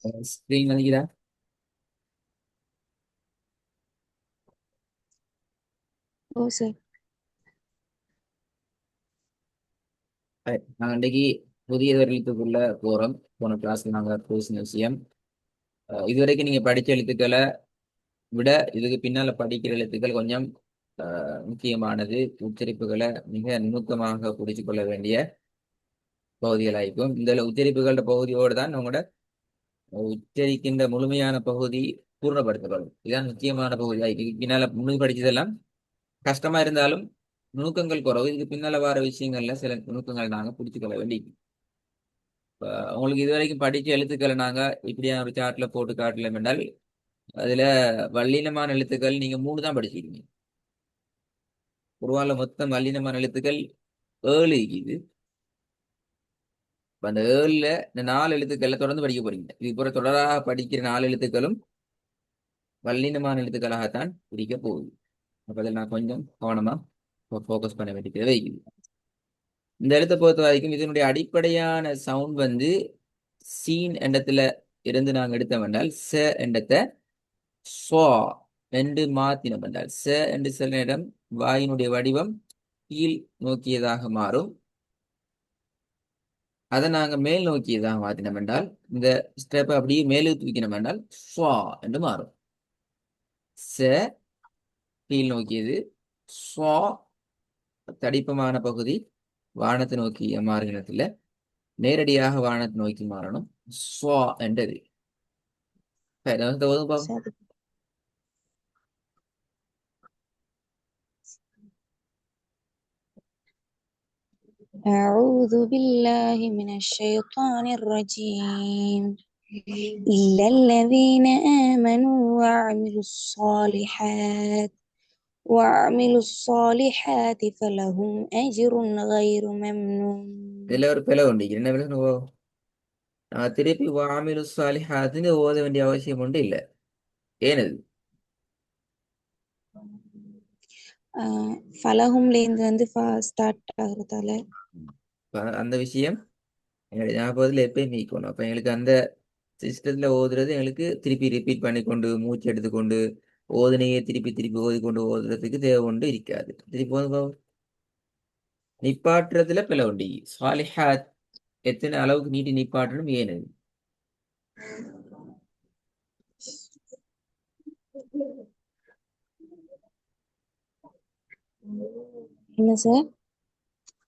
Screen நினைக்கிறா. ஓ sir. நாங்கள் இன்றைக்கு புதிய எழுத்துக்குள்ள போகிறோம். போன கிளாஸ்ல நாங்கள் பேசின விஷயம், இதுவரைக்கும் நீங்கள் படித்த எழுத்துக்களை விட இதுக்கு பின்னால் படிக்கிற எழுத்துக்கள் கொஞ்சம் முக்கியமானது. உச்சரிப்புகளை மிக நுணுக்கமாக புரிந்து கொள்ள வேண்டிய பகுதிகளாயிருக்கும். இந்த உச்சரிப்புகளோட பகுதியோடு தான் உங்களோட உச்சரிக்கின்ற முழுமையான பகுதி பூர்ணப்படுத்தப்படும். இதுதான் முக்கியமான பகுதியாக இதுக்கு பின்னால் முழு படிச்சதெல்லாம் கஷ்டமா இருந்தாலும் நுணுக்கங்கள் குறவு. இதுக்கு பின்னால வர விஷயங்கள்ல சில நுணுக்கங்கள் நாங்க புடிச்சுக்கொள்ள வேண்டி. உங்களுக்கு இதுவரைக்கும் படிச்ச எழுத்துக்களை நாங்க இப்படியா ஒரு சார்ட்ல போட்டு காட்டலாம் என்றால் அதுல வல்லினமான எழுத்துக்கள் நீங்க மூணு தான் படிச்சிருக்கீங்க. உருவால மொத்தம் வல்லினமான எழுத்துக்கள் 7 இருக்குது. இப்ப அந்த 7ல இந்த 4 எழுத்துக்களை தொடர்ந்து படிக்க போறீங்க. இது போற தொடராக படிக்கிற 4 எழுத்துக்களும் வல்லினமான எழுத்துக்களாகத்தான் பிடிக்க போகுது. அப்ப அதில் நான் கொஞ்சம் கவனமா ஃபோக்கஸ் பண்ண வேண்டியது. இந்த எழுத்தை பொறுத்த வரைக்கும் இதனுடைய அடிப்படையான சவுண்ட் வந்து சீன் எண்டத்துல இருந்து நாங்கள் எடுத்தோம் என்றால் ச எண்டத்தை ஸ்வா என்று மாத்தினோம் என்றால் ச என்று சில நேரம் வாயினுடைய வடிவம் கீழ் நோக்கியதாக மாறும். அதை நாங்கள் மேல் நோக்கியதாக மாத்தினோம் என்றால் இந்த ஸ்டெப்பை அப்படியே மேலே தூக்கினோம் என்றால் ஸ்வா என்று மாறும். ச கீழ் நோக்கியது, ஸ்வா தடிப்பமான பகுதி வானத்தை நோக்கிய மாறுகினத்தில் நேரடியாக வானத்தை நோக்கி மாறணும். ஸ்வா என்றது. சரி, அந்த வகுப்பா. சரி. أعوذ بالله من الشيطان الرجيم. إلا الذين آمنوا وعملوا الصالحات فلهم أجر غير ممنون. இதுல ஒரு பிழை உண்டு. என்ன பிழை? நான் திருப்பி வாமிலு சாலிஹாத்துன்னு ஓத வேண்டிய அவசியம் உண்டு இல்ல. ஏனது? ஃபலஹும்லேருந்து வந்து ஸ்டார்ட் ஆகுறதால. அந்த விஷயம் எங்களுடைய ஞாபகத்தில் எப்பயும் நீக்கணும். அப்ப எங்களுக்கு அந்த சிஸ்டத்துல ஓதுறது எங்களுக்கு திருப்பி ரிப்பீட் பண்ணி கொண்டு மூச்சு எடுத்துக்கொண்டு ஓதுனையே திருப்பி திருப்பி ஓதிக்கொண்டு ஓதுறதுக்கு தேவை உண்டு இருக்காது. திருப்பி ஓது பாப்போம். நிப்பாட்டுறதுல பிழை உண்டு. சாலிஹாத் எத்தனை அளவுக்கு நீட்டி நிப்பாட்டணும், ஏனது? என்ன சார்?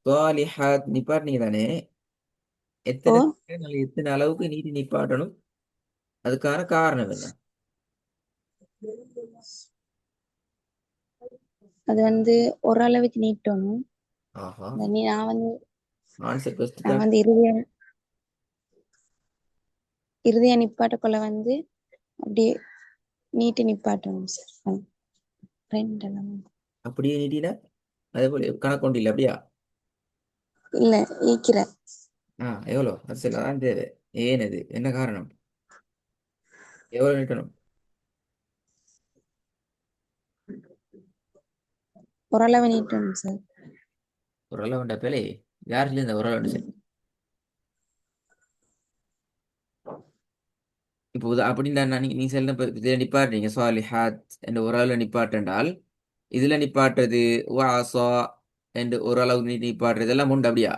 சாலிஹாத் நிப்பாட்டினீங்க தானே? ஓ, எத்தனை செகண்ட் எத்தனை அளவுக்கு நீட்டி நிப்பாட்டணும், அதுக்கான காரணம் என்ன? அது வந்து ஓரளவுக்கு நீட்டணும். ஆஹா, நான் வந்து ஆன்சர் பெஸ்ட் நான் தான். வந்து இறுதியா நிப்பாட்டக்குள்ள வந்து அப்படியே நீட்டி நிப்பாட்டணும் சார். ரெண்டெல்லாம் அப்படியே நீட்டினா அதே போல கணக்கு ஒன்றும் இல்லை அப்படியா? இல்ல, ஈக்கிற. எவ்வளோ அது சரி, அதான் தேவை. ஏனது என்ன காரணம்? எவ்வளோ நீட்டணும்? ஓரளவு நீட்டணும் சார். ஒரு அளவு வேண்ட பிள்ளை. யார் சொல்லி இந்த ஒரு அளவு சரி? இப்போ அப்படின்னா நீ சொல்ல இதில் நிப்பாட்டுறீங்க சாலி ஹாத் என்ற ஒரு அளவு நிப்பாட்டென்றால் இதுல நிப்பாட்டுறது வாசா என்று ஒரு அளவு நீட்டி நிப்பாட்டுறது எல்லாம் உண்டு அப்படியா?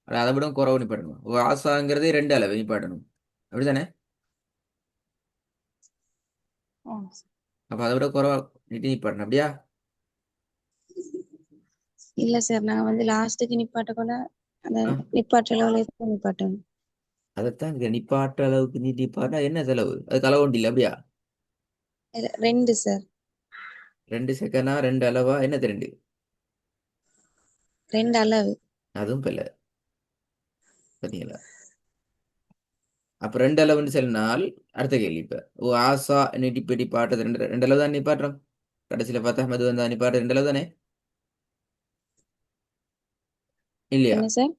அதை விட குறவு நிப்பாட்டணும். வாசாங்கிறது 2 அளவு நிப்பாட்டணும், அப்படிதானே? ஆ. அப்ப அதை விட குறவா நீட்டி நிப்பாட்டணும் அப்படியா? இல்ல சார், நான் வந்து லாஸ்ட்டுக்கு நிப்பாட்டக்குள்ள அந்த ஆ, நிப்பாட்டுற லெவலே தான் நிப்பாட்டணும். அதைத்தான் இங்க நிப்பாட்ட அளவுக்கு நீட்டி நிப்பாட்டினா என்ன செலவு? அது அளவு உண்டு இல்லை அப்படியா? இல்ல, ரெண்டு சார். 2 செகண்டா 2 அளவா என்னது 2? ரெண்டு அளவு. அதுவும் பிள்ளை. பார்த்தீங்களா? அப்ப 2 அளவுன்னு சொன்னால் அடுத்த கேள்வி இப்ப ஆசா நீட்டி பெட்டி பாட்டது 2 அளவு தான் நிப்பாட்டுறோம். கடைசியில பார்த்தா மது வந்தா நிப்பாட்டு 2 அளவு தானே, இல்லையா? என்ன சார்?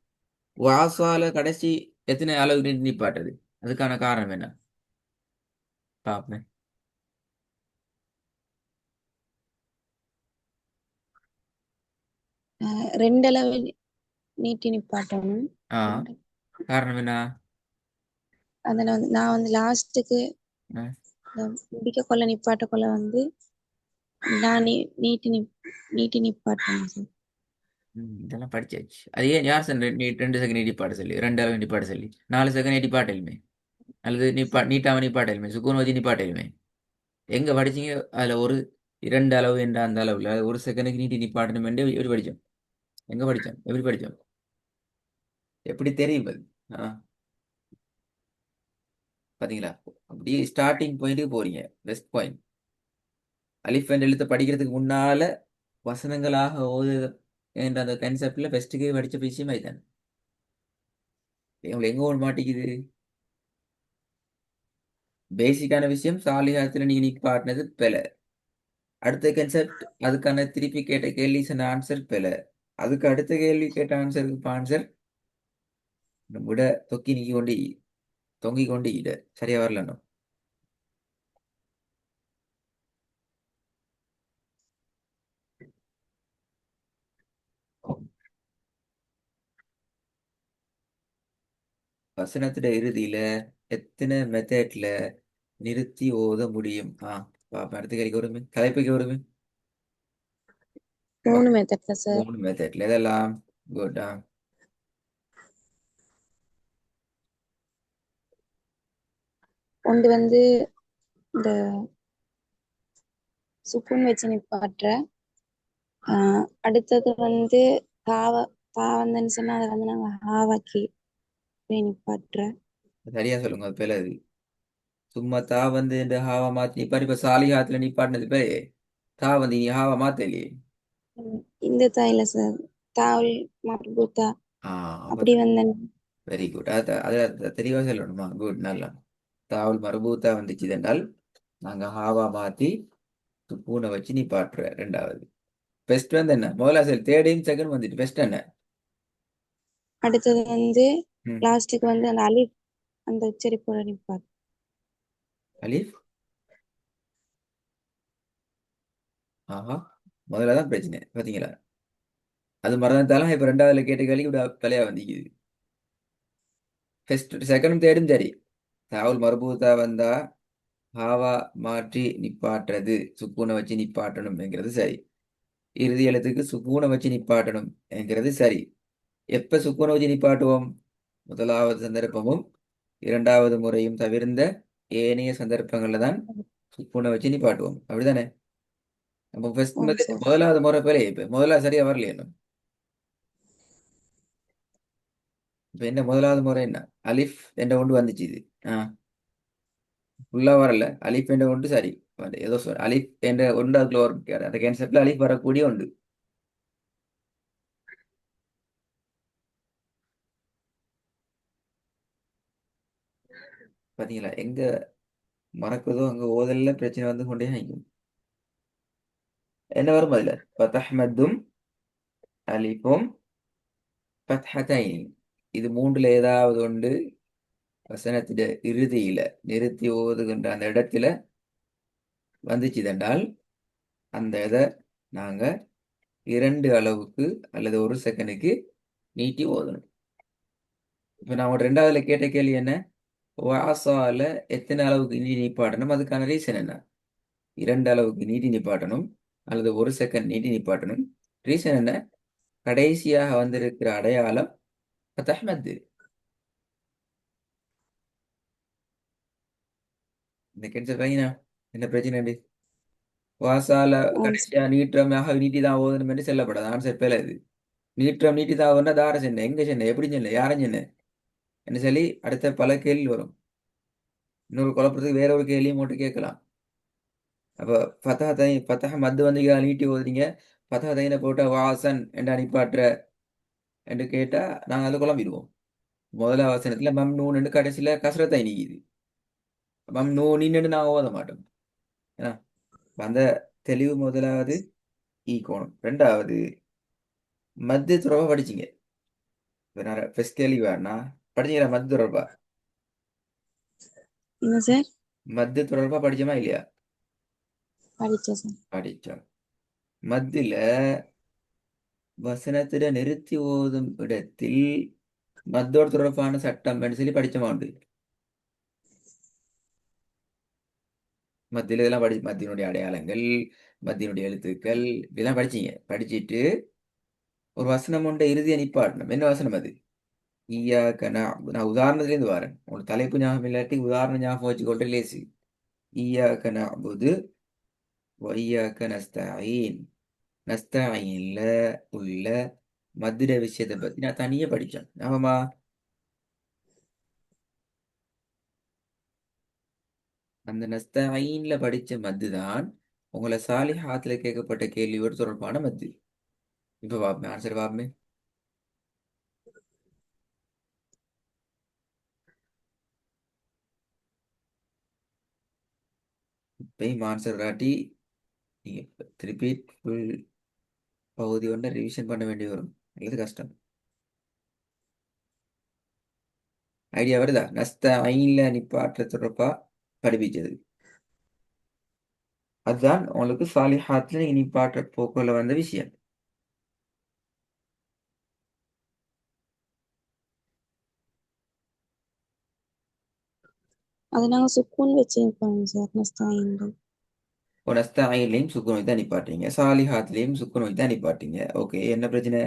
வாசால கடைசி எத்தனை அளவு நீட்டி நிப்பாட்டுறது? அதுக்கான காரணம் என்ன? பாப்பேன். ரெண்டு அளவு நீட்டி நிப்பாட்டணும். ஆ, ரெண்டு. காரணம் என்ன? அதுல வந்து நான் வந்து லாஸ்ட்டுக்கு ஆ, முடிக்க கொள்ள நிப்பாட்ட கொள்ள வந்து நான் நீட்டி நிப்பாட்டேன் சார். இதெல்லாம் படிச்சாச்சு. அது ஏன் யார் சார் நீ 2 செகண்ட் நீட்டி பாட சொல்லி 2 அளவு நீட்டி பாட சொல்லி 4 செகண்ட் நீட்டி பாட்டலுமே அல்லது நீட்டாம நீப்பாட்டலுமே சுக்கூன் வச்சு நீப்பாட்டலுமே எங்க படிச்சீங்க? அதுல ஒரு 2 அளவு என்ற அந்த அளவுல 1 செகண்டுக்கு நீட்டி நிப்பாட்டணும் என்று எப்படி படிச்சோம்? எங்க படிச்சோம்? எப்படி படிச்சோம்? எப்படி தெரியும் அது? ஆ, பாத்தீங்களா? அப்படியே ஸ்டார்டிங் பாயிண்ட்டுக்கு போறீங்க. Best point. அலிஃப் என்ற எழுத்தை படிக்கிறதுக்கு முன்னால வசனங்களாக ஓது என்ற அந்த கன்செப்ட்ல பெஸ்ட்டுக்கு படிச்ச விஷயம் அதுதான். உங்களுக்கு எங்க ஒன்று மாட்டிக்குது? பேசிக்கான விஷயம் சாலிஹாத்துல நீங்க நிப்பாட்டினது பிழை. அடுத்த கன்செப்ட் அதுக்கான திருப்பி கேட்ட கேள்வி சொன்ன ஆன்சர் பிழை. அதுக்கு அடுத்த கேள்வி கேட்ட ஆன்சருக்கு ஆன்சர் விட தொக்கி நீக்கி கொண்டு தொங்கிக் கொண்டு இட சரியா வரலன்னு. வசனத்துல இறுதியில எத்தனை மெத்தட்ல நிறுத்தி ஓத முடியும்? பாப்போம். அடுத்த கேள்விக்கு வருமே, தலைப்புக்கு வருமே. 3 மெத்தட்ல சார். 3 மெத்தட்ல இதெல்லாம் குட். ஒன்று வந்து இந்த சுக்குன் வச்சு நிப்பாட்டுற. அடுத்தது வந்து தாவ தாவந்தன்னு சொன்னா அதை வந்து நாங்க ஹாவாக்கி நிப்பாட்டுற. சரியா சொல்லுங்க, அது பிழை அது. சும்மா தா வந்து இந்த ஹாவா மாத்தி நிப்பாரு. இப்ப சாலிஹாத்துல நிப்பாட்டினது பிழை. தா வந்து நீ ஹாவா மாத்தலையே. இந்த தாயில சார் தாவல் மர்பூத்தா ஆ அப்ப அப்படி வந்தேன். Very good. அது தெளிவா சொல்லணுமா? குட், நல்லா. தாவல் மரபூத்தா வந்துச்சு என்றால் நாங்க ஹாவா மாத்தி பூனை வச்சு நீ பாட்டுற. ரெண்டாவது பெஸ்ட் வந்து என்ன? முதல்ல சரி, தேர்டையும் செகண்ட் வந்துட்டு பெஸ்ட் என்ன? அடுத்தது வந்து ம். லாஸ்ட்டுக்கு வந்து அந்த அலிஃப் அந்த உச்சரிப்போட நிப்பாட்டு. அலிஃப். ஆஹா, முதல்ல தான் பிரச்சனை பாத்தீங்களா? அது மறந்தாலும் இப்ப ரெண்டாவதுல கேட்ட கேள்வி இப்படி தலையா வந்திக்குது. ஃபர்ஸ்ட் செகண்டும் தேர்டும் சரி. தாவல் மரபூத்தா வந்தா ஹாவா மாற்றி நிப்பாட்டுறது, சுக்கூனை வச்சு நிப்பாட்டணும் என்கிறது சரி. இறுதி எழுத்துக்கு சுக்கூனை வச்சு நிப்பாட்டணும் என்கிறது சரி. எப்ப சுக்கூனை வச்சு நிப்பாட்டுவோம்? முதலாவது சந்தர்ப்பமும் இரண்டாவது முறையும் தவிர்ந்த ஏனைய சந்தர்ப்பங்கள்ல தான் சுக்கூனை வச்சு நிப்பாட்டுவோம். அப்படிதானே? நம்ம ஃபர்ஸ்ட் ஓ சார். முதலாவது முறை பேரே இப்ப முதலாவது சரியா வரலையே இன்னும். இப்ப என்ன முதலாவது முறை என்ன? அலிஃப் என்ற ஒன்று வந்துச்சு இது. ஆ, ஃபுல்லா வரல. அலிஃப் என்ற ஒன்று சரி. ஏதோ அலிஃப் என்ற ஒன்று அதுக்குள்ள வரும். அந்த கேன்செப்ட்ல அலிஃப் வரக்கூடிய ஒன்று. பாத்தீங்களா? எங்க மறக்குதோ அங்க ஓதல்ல பிரச்சனை வந்து கொண்டே நிற்கும். என்ன வரும் அதுல? ஃபதஹ்மத்தும் அலிஃபும் ஃபத்ஹத்தைன். இது மூன்றுல ஏதாவது ஒன்று வசனத்திட இறுதியில நிறுத்தி ஓதுகின்ற அந்த இடத்துல வந்துச்சுதென்றால் அந்த இதை நாங்க 2 அளவுக்கு அல்லது 1 செகண்டுக்கு நீட்டி ஓதணும். இப்ப நான் ஒரு ரெண்டாவதுல கேட்ட கேள்வி என்ன? வாசால எத்தனை அளவுக்கு நீட்டி நிப்பாட்டணும்? அதுக்கான ரீசன் என்ன? 2 அளவுக்கு நீட்டி நிப்பாட்டணும் அல்லது 1 செகண்ட் நீட்டி நிப்பாட்டணும். ரீசன் என்ன? கடைசியாக வந்திருக்கிற அடையாளம் ஃபதஹ்மத். இந்த கேன்சல் பண்ணீங்கன்னா என்ன பிரச்சனை? வாசால ஓம் சார். கடைசியா நீட்டமாக நீட்டி தான் ஓதணும் என்று செல்லப்படாது. ஆன்சர் பேல இது. நீட்டம் நீட்டி தான் ஓதுனா தார சென்ன எங்க சென்ன எப்படி சென்ன யாரும் சென்ன என்று சொல்லி அடுத்த பல கேள்வி வரும். இன்னொரு குழப்பத்துக்கு வேற ஒரு கேள்வியும் போட்டு கேட்கலாம். அப்ப ஃபதஹ மத்து வந்து இங்க நீட்டி ஓதுறீங்க. ஃபதஹ தைன போட்ட வாசன் என்று அனுப்பாற்ற என்று கேட்டா நாங்க அதில் குழம்பிடுவோம். முதல் வசனத்துல மம்னூன் என்று கடைசியில கசரத்தை நீக்குது. மம்னூனின்னு நான் ஓத மாட்டோம். ஏன்னா அந்த தெளிவு முதலாவது ஈக்கோணும். ரெண்டாவது மத்து தொடர்பா படிச்சீங்க. ஃபர்ஸ்ட் கேள்வி வேணா படிச்சீங்களா? மத்து தொடர்பா என்ன சார்? மத்து தொடர்பா படிச்சோமா இல்லையா? படிச்சேன் சார். படிச்சோம். மத்தில வசனத்திட நிறுத்தி ஓதும் இடத்தில் மத்தோடு தொடர்பான சட்டம் என்று சொல்லி படிச்சோமா உண்டு. மத்தியில் இதெல்லாம் மத்தியினுடைய அடையாளங்கள், மத்தியினுடைய எழுத்துக்கள் இதெல்லாம் படிச்சீங்க. படிச்சிட்டு ஒரு வசனம் உண்ட இறுதியை நிப்பாட்டணும். என்ன வசனம் அது? ஈயாக்க நான் உதாரணத்துலேருந்து வரேன். உங்களுக்கு தலைப்பு ஞாபகம் இல்லாட்டி உதாரணம் ஞாபகம் வச்சுக்கொண்டு லேசி. ஈயாக்க நஅ்புது வ ஈயாக்க நஸ்தஈன். நஸ்தஈன்ல உள்ள மதுர விஷயத்தை பத்தி நான் தனியா படிச்சேன். ஆமாமா. அந்த நஸ்தஈன்ல படிச்ச மத்து தான் உங்களை சாலிஹாத்துல கேட்கப்பட்ட கேள்வியோடு தொடர்பான மத்து. இப்ப பாப்பமே ஆன்சர் பாப்பமே. இப்பயும் ஆன்சர் காட்டி நீங்க திருப்பி ஃபுல் பகுதி ஒன்றை ரிவிஷன் பண்ண வேண்டி வரும். அல்லது கஷ்டம். ஐடியா வருதா? நஸ்தஈன்ல நிப்பாற்ற தொடர்பா படிப்பிச்சது. அதுதான் உங்களுக்கு சாலிஹாத்துல நீங்க நிப்பாற்ற போக்குல வந்த விஷயம். அது நாங்க சுக்கூன் வச்சிருப்போம் சார் நஸ்தாயின்னு. ஒரு நஸ்தஈன்லையும் சுக்குன் வைத்து தான் நிப்பாட்டீங்க, சாலிஹாத்லையும் சுக்குன் வைத்து தான் நிப்பாட்டீங்க. ஓகே, என்ன பிரச்சனை?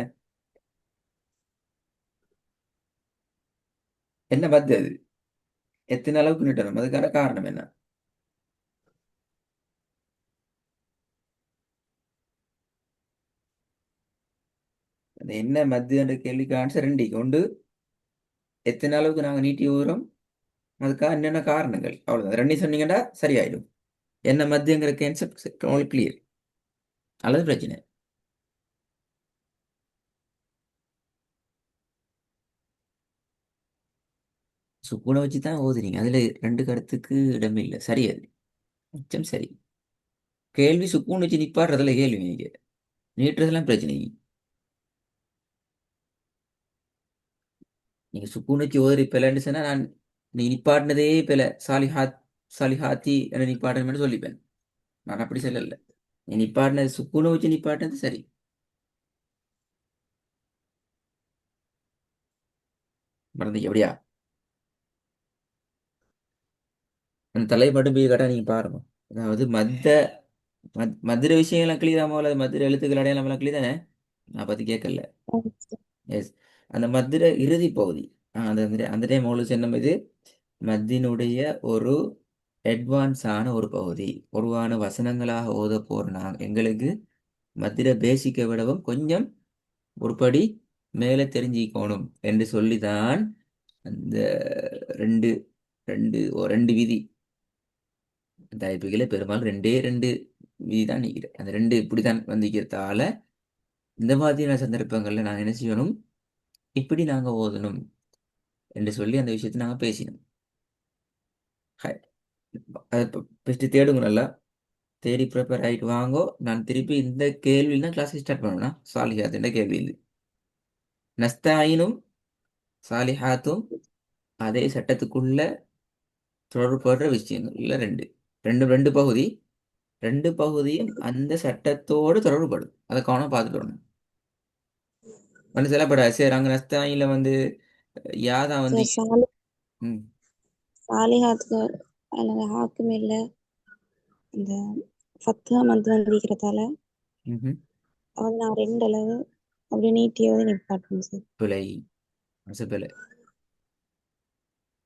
என்ன பத்து அது? எத்தனை அளவுக்கு நிட்டணும்? அதுக்கான காரணம் என்ன? அந்த என்ன மத்து என்ற கேள்விக்கு ஆன்சர் ரெண்டு உண்டு. எத்தனை அளவுக்கு நாங்க நீட்டி ஊறோம், அதுக்காக என்னென்ன காரணங்கள், அவ்வளவுதான். ரெண்டையும் சொன்னீங்கன்னா சரியாயிடும். என்ன மத்துங்கிற கான்செப்ட் உங்களுக்கு கிளியர். அல்லது பிரச்சனை? சுக்குனை வச்சு தான் ஓதுறீங்க, அதுல ரெண்டு கருத்துக்கு இடமில்லை. சரி, அது மிச்சம் சரி. கேள்வி சுக்குன் வச்சு நிப்பாடுறதுல கேள்வி நீங்க நீட்டுறதெல்லாம் பிரச்சனை. நீங்க சுக்குன் வச்சு ஓதுறி பிழைன்னு சொன்னா நான் நீ நிப்பாட்டினதே பிழை, சாலிஹாத் சாலிஹாத்தி என நிப்பாட்டணும்னு சொல்லிப்பேன். நான் அப்படி சொல்லல. நீ நிப்பாட்டினது சுக்குனை வச்சு நிப்பாட்டினது சரி. மறந்தீங்க எப்படியா? அந்த தலை மட்டும் போய் கேட்டா நீங்க பாருங்க. அதாவது மதுர விஷயங்கள்லாம் கிளியராமோ அல்லது மதுர எழுத்துக்கள் அடையாளம் கிளியர் தானே? நான் பத்தி கேட்கல. எஸ். அந்த மதுர இறுதி பகுதி. அந்த டைம் உங்களுக்கு சொன்ன இது மத்தினுடைய ஒரு அட்வான்ஸான ஒரு பகுதி. உருவான வசனங்களாக ஓத போற எங்களுக்கு மத்திர பேசிக்கை விடவும் கொஞ்சம் ஒரு படி மேலே தெரிஞ்சிக்கணும் என்று சொல்லிதான் அந்த ரெண்டு ரெண்டு ரெண்டு விதி. தலைப்புகளே பெரும்பாலும் ரெண்டே ரெண்டு விதி தான் நிற்கிறேன். அந்த ரெண்டு இப்படித்தான் வந்திக்கிறதால இந்த மாதிரியான சந்தர்ப்பங்கள்ல நாங்கள் என்ன செய்யணும், இப்படி நாங்கள் ஓதணும் என்று சொல்லி அந்த விஷயத்தை நாங்கள் பேசினோம். ஹை. அதை ஃபஸ்ட்டு தேடுங்க, நல்லா தேடி ப்ரிப்பேர் ஆகிட்டு வாங்கோ. நான் திருப்பி இந்த கேள்வியில் தான் கிளாஸ் ஸ்டார்ட் பண்ணணும்னா சாலிஹாத் கேள்வி இது. நஸ்தாயினும் சாலிஹாத்தும் அதே சட்டத்துக்குள்ள தொடர்புபடுற விஷயங்கள் இல்லை. ரெண்டு ரெண்டு ரெண்டு பகுதி. ரெண்டு பகுதியும் அந்த சட்டத்தோடு தொடர்புபடும். அதை கவனம் பார்த்துட்டு வரணும். வந்து சொல்லப்படாது சரி அங்கே நஸ்தாயில வந்து யாதான் வந்து. சார் ம். சாலிஹாத்துக்கு அல்லது ஹாக்கும் இல்லை இந்த ஃபத்ஹா மந்த் வந்திருக்கிறதால ம்ஹும். அது நான் ரெண்டு அளவு அப்படி நீட்டியாவது நிப்பாட்டணும் சார். பிழை. மனசு பிழை.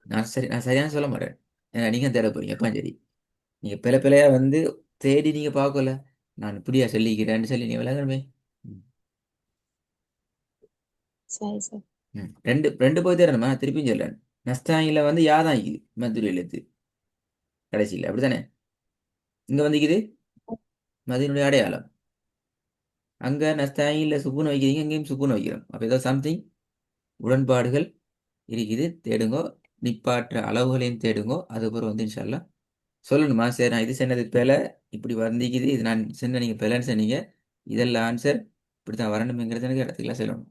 நான் சரியான சொல்ல மாட்டேன். ஏன்னா நீங்க தேட போறீங்க எப்ப சரி. நீங்க பிழையா வந்து தேடி நீங்க பார்க்கல. நான் இப்படியா சொல்லிக்கிறேன்னு சொல்லி நீ விளங்கணுமே. ம். சரி சார். ரெண்டு ரெண்டு போய் தேடணுமா? திருப்பியும் சொல்லேன். நஸ்தாயில வந்து யாதான் இது மதுரை எழுத்து கடைசியில் அப்படித்தானே? இங்க வந்துக்குது மதுரையினுடைய அடையாளம். அங்க நஸ்தாயில சுக்குன்னு வைக்கிறீங்க, இங்கேயும் சுக்குன்னு வைக்கிறோம். அப்ப ஏதோ சம்திங் உடன்பாடுகள் இருக்குது. தேடுங்கோ. நிப்பாற்ற அளவுகளையும் தேடுங்கோ. அதுக்கப்புறம் வந்து இன்ஷால்லா சொல்லணுமா? சரி நான் இது சொன்னது பிழை, இப்படி வந்திக்குது, இது நான் சொன்ன நீங்க பிழைன்னு சொன்னீங்க, இதெல்லாம் ஆன்சர் இப்படித்தான் வரணுங்கிறது எனக்கு இடத்துக்குலாம் சொல்லணும்.